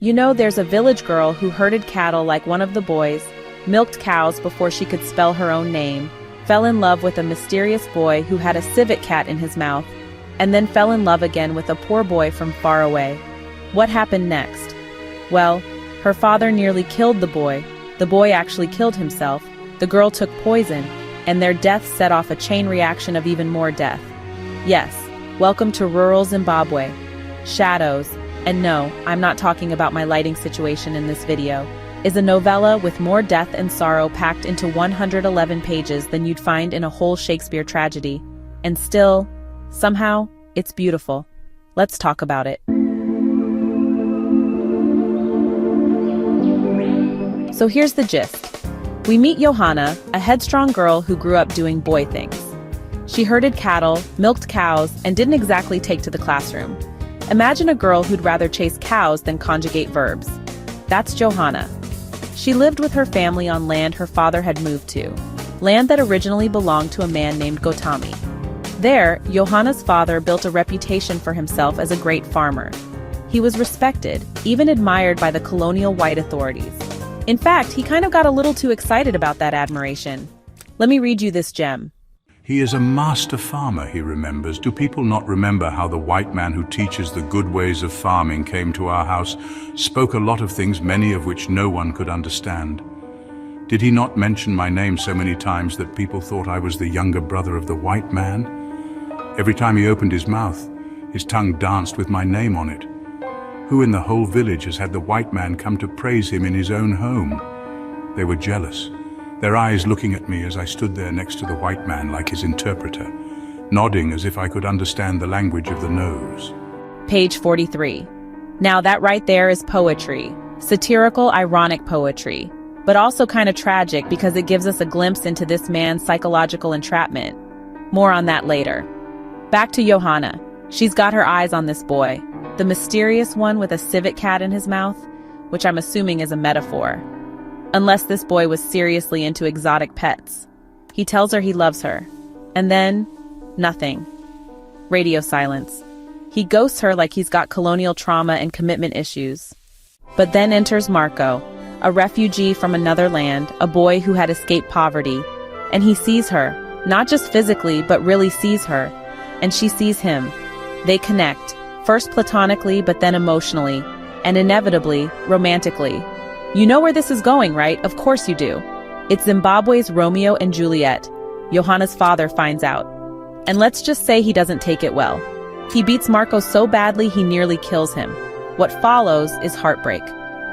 You know, there's a village girl who herded cattle like one of the boys, milked cows before she could spell her own name, fell in love with a mysterious boy who had a civet cat in his mouth, and then fell in love again with a poor boy from far away. What happened next? Well, her father nearly killed the boy. The boy actually killed himself. The girl took poison, and their death set off a chain reaction of even more death. Yes, welcome to rural Zimbabwe. Shadows, and no, I'm not talking about my lighting situation in this video, is a novella with more death and sorrow packed into 111 pages than you'd find in a whole Shakespeare tragedy. And still, somehow, it's beautiful. Let's talk about it. So here's the gist. We meet Johana, a headstrong girl who grew up doing boy things. She herded cattle, milked cows, and didn't exactly take to the classroom. Imagine a girl who'd rather chase cows than conjugate verbs. That's Johana. She lived with her family on land her father had moved to, land that originally belonged to a man named Gotami. There, Johana's father built a reputation for himself as a great farmer. He was respected, even admired by the colonial white authorities. In fact, he kind of got a little too excited about that admiration. Let me read you this gem. He is a master farmer, he remembers. Do people not remember how the white man who teaches the good ways of farming came to our house, spoke a lot of things, many of which no one could understand? Did he not mention my name so many times that people thought I was the younger brother of the white man? Every time he opened his mouth, his tongue danced with my name on it. Who in the whole village has had the white man come to praise him in his own home? They were jealous, their eyes looking at me as I stood there next to the white man like his interpreter, nodding as if I could understand the language of the nose. Page 43. Now that right there is poetry. Satirical, ironic poetry. But also kind of tragic because it gives us a glimpse into this man's psychological entrapment. More on that later. Back to Johana. She's got her eyes on this boy, the mysterious one with a civet cat in his mouth, which I'm assuming is a metaphor. Unless this boy was seriously into exotic pets. He tells her he loves her. And then, nothing. Radio silence. He ghosts her like he's got colonial trauma and commitment issues. But then enters Marko, a refugee from another land, a boy who had escaped poverty. And he sees her, not just physically, but really sees her. And she sees him. They connect, first platonically, but then emotionally, and inevitably, romantically. You know where this is going, right? Of course you do. It's Zimbabwe's Romeo and Juliet. Johana's father finds out. And let's just say he doesn't take it well. He beats Marko so badly he nearly kills him. What follows is heartbreak.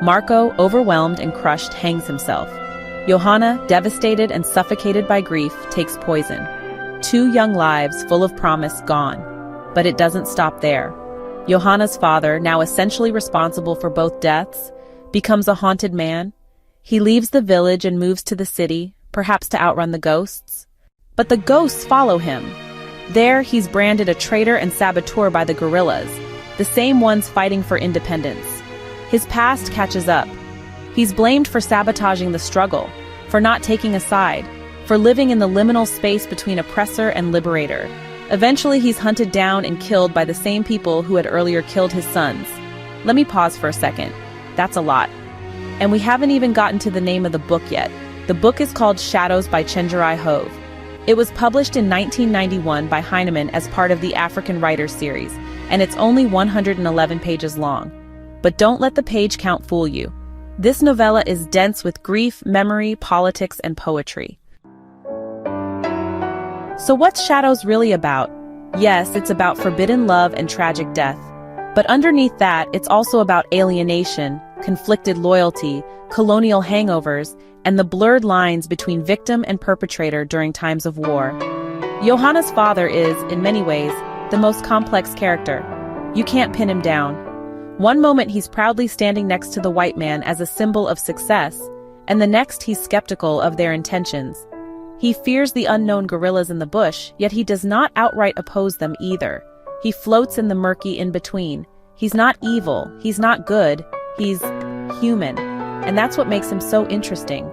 Marko, overwhelmed and crushed, hangs himself. Johana, devastated and suffocated by grief, takes poison. 2 young lives full of promise gone. But it doesn't stop there. Johana's father, now essentially responsible for both deaths, becomes a haunted man. He leaves the village and moves to the city, perhaps to outrun the ghosts. But the ghosts follow him. There, he's branded a traitor and saboteur by the guerrillas, the same ones fighting for independence. His past catches up. He's blamed for sabotaging the struggle, for not taking a side, for living in the liminal space between oppressor and liberator. Eventually, he's hunted down and killed by the same people who had earlier killed his sons. Let me pause for a second. That's a lot. And we haven't even gotten to the name of the book yet. The book is called Shadows by Chenjerai Hove. It was published in 1991 by Heinemann as part of the African Writers series, and it's only 111 pages long. But don't let the page count fool you. This novella is dense with grief, memory, politics, and poetry. So what's Shadows really about? Yes, it's about forbidden love and tragic death. But underneath that, it's also about alienation, conflicted loyalty, colonial hangovers, and the blurred lines between victim and perpetrator during times of war. Johana's father is, in many ways, the most complex character. You can't pin him down. One moment he's proudly standing next to the white man as a symbol of success, and the next he's skeptical of their intentions. He fears the unknown guerrillas in the bush, yet he does not outright oppose them either. He floats in the murky in-between. He's not evil, he's not good, he's human. And that's what makes him so interesting.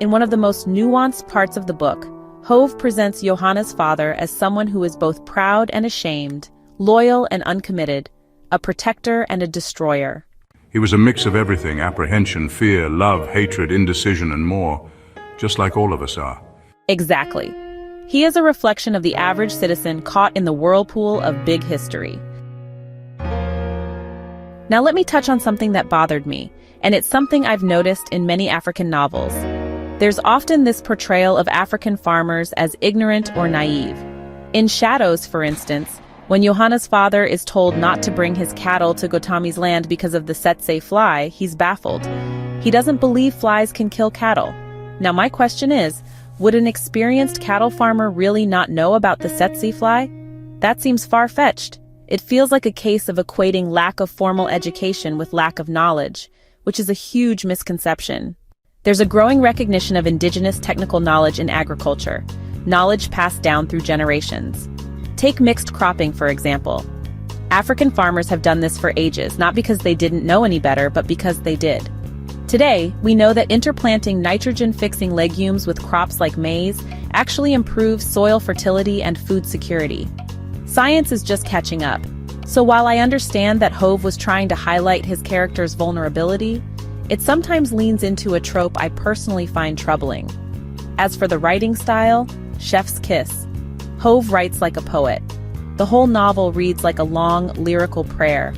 In one of the most nuanced parts of the book, Hove presents Johana's father as someone who is both proud and ashamed, loyal and uncommitted, a protector and a destroyer. He was a mix of everything: apprehension, fear, love, hatred, indecision, and more, just like all of us are. Exactly. He is a reflection of the average citizen caught in the whirlpool of big history. Now let me touch on something that bothered me, and it's something I've noticed in many African novels. There's often this portrayal of African farmers as ignorant or naive. In Shadows, for instance, when Johana's father is told not to bring his cattle to Gotami's land because of the tsetse fly, he's baffled. He doesn't believe flies can kill cattle. Now my question is, would an experienced cattle farmer really not know about the tsetse fly? That seems far-fetched. It feels like a case of equating lack of formal education with lack of knowledge, which is a huge misconception. There's a growing recognition of indigenous technical knowledge in agriculture, knowledge passed down through generations. Take mixed cropping, for example. African farmers have done this for ages, not because they didn't know any better, but because they did. Today, we know that interplanting nitrogen-fixing legumes with crops like maize actually improves soil fertility and food security. Science is just catching up. So while I understand that Hove was trying to highlight his character's vulnerability, it sometimes leans into a trope I personally find troubling. As for the writing style, chef's kiss. Hove writes like a poet. The whole novel reads like a long, lyrical prayer.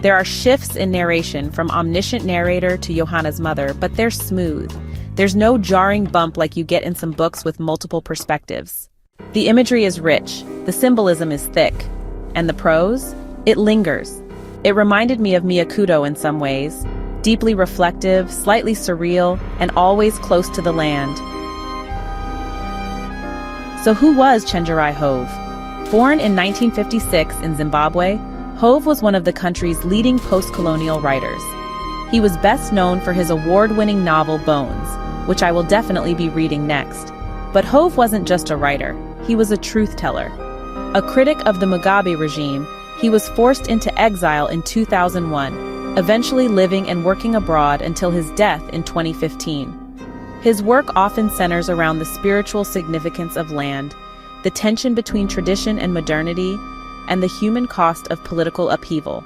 There are shifts in narration from omniscient narrator to Johana's mother, but they're smooth. There's no jarring bump like you get in some books with multiple perspectives. The imagery is rich, the symbolism is thick, and the prose? It lingers. It reminded me of Miyakudo in some ways, deeply reflective, slightly surreal, and always close to the land. So who was Chenjerai Hove? Born in 1956 in Zimbabwe, Hove was one of the country's leading post-colonial writers. He was best known for his award-winning novel Bones, which I will definitely be reading next. But Hove wasn't just a writer, he was a truth-teller. A critic of the Mugabe regime, he was forced into exile in 2001, eventually living and working abroad until his death in 2015. His work often centers around the spiritual significance of land, the tension between tradition and modernity, and the human cost of political upheaval.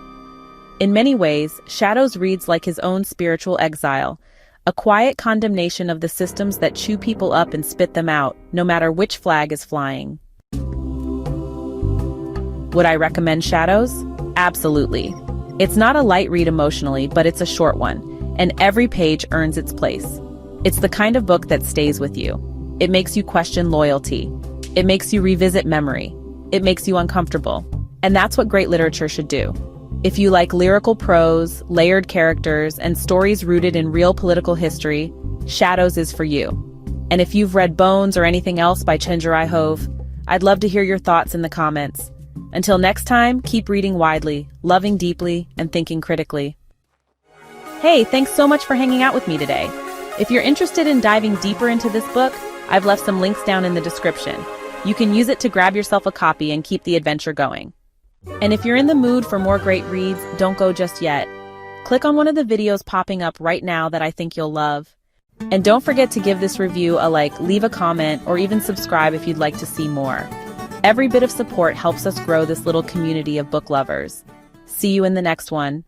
In many ways, Shadows reads like his own spiritual exile, a quiet condemnation of the systems that chew people up and spit them out, no matter which flag is flying. Would I recommend Shadows? Absolutely. It's not a light read emotionally, but it's a short one, and every page earns its place. It's the kind of book that stays with you. It makes you question loyalty. It makes you revisit memory. It makes you uncomfortable. And that's what great literature should do. If you like lyrical prose, layered characters, and stories rooted in real political history, Shadows is for you. And if you've read Bones or anything else by Chenjerai Hove, I'd love to hear your thoughts in the comments. Until next time, keep reading widely, loving deeply, and thinking critically. Hey, thanks so much for hanging out with me today. If you're interested in diving deeper into this book, I've left some links down in the description. You can use it to grab yourself a copy and keep the adventure going. And if you're in the mood for more great reads, don't go just yet. Click on one of the videos popping up right now that I think you'll love. And don't forget to give this review a like, leave a comment, or even subscribe if you'd like to see more. Every bit of support helps us grow this little community of book lovers. See you in the next one.